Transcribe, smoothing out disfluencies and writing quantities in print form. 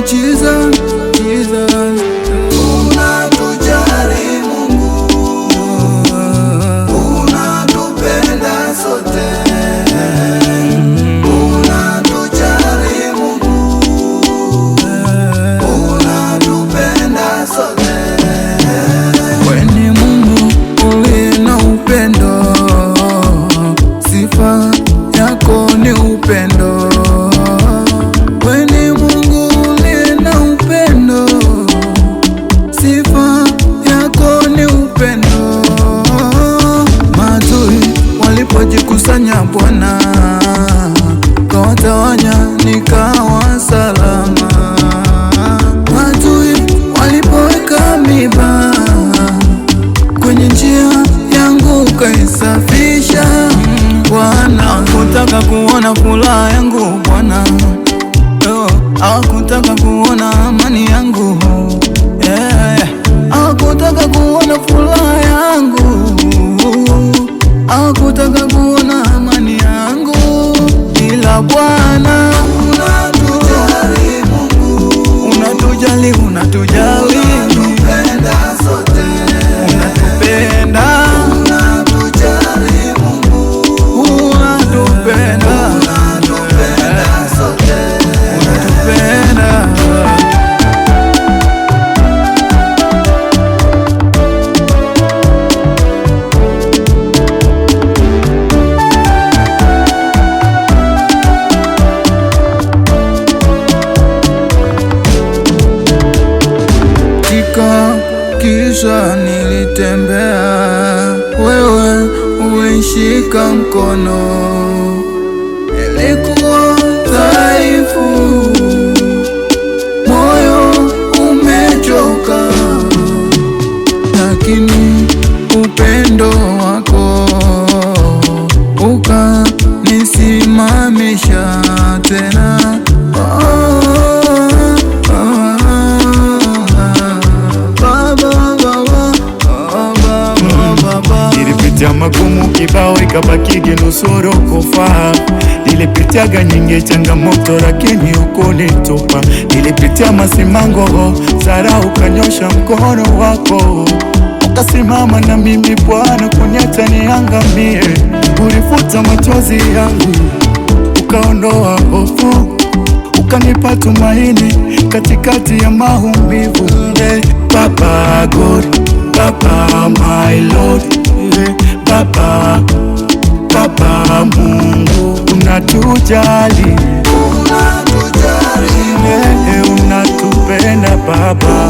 Jesus, Jesus. Unatujali Mungu, unatupenda sote. Unatujali Mungu, unatupenda sote. Wewe ni Mungu uliye na upendo, sifa yako ni upendo. Wewe ni Mungu uliye na upendo, sifa yako ni upendo. Maadui walipojikusanya Bwana, kawatawanya nikawa salama. Maadui walipoweka miba kwenye njia yangu kaisafisha. Bwana hakutaka kuona furaha yangu Bwana, hakutaka kuona amani yangu, hakutaka kuona furaha yangu, hakutaka kuona amani yangu, ila Bwana Unatujali Mungu, unatujali, unatujali, unatupenda sote. unatupenda, Unatujali Mungu, unatupenda, unatupenda sote. unatupenda. Kisha nilitembea, wewe ulishika mkono. Nilikuwa dhaifu, moyo umechoka, lakini upendo wako ukanisimamisha tena. Nilipitia magumu kibao ikabaki nusuru kufa. Nilipitiaga nyingi changamoto lakini hukunitupa. Nilipitia masimango Sara ukanyosha mkono wako, ukasimama na mimi Bwana kuniacha niangamie. Ulifuta machozi yangu, ukaondoa hofu, ukanipa tumaini katikati ya maumivu. Baba God, Baba my Lord, Baba, Baba Mungu unatujali, Unatujali unatupenda Baba.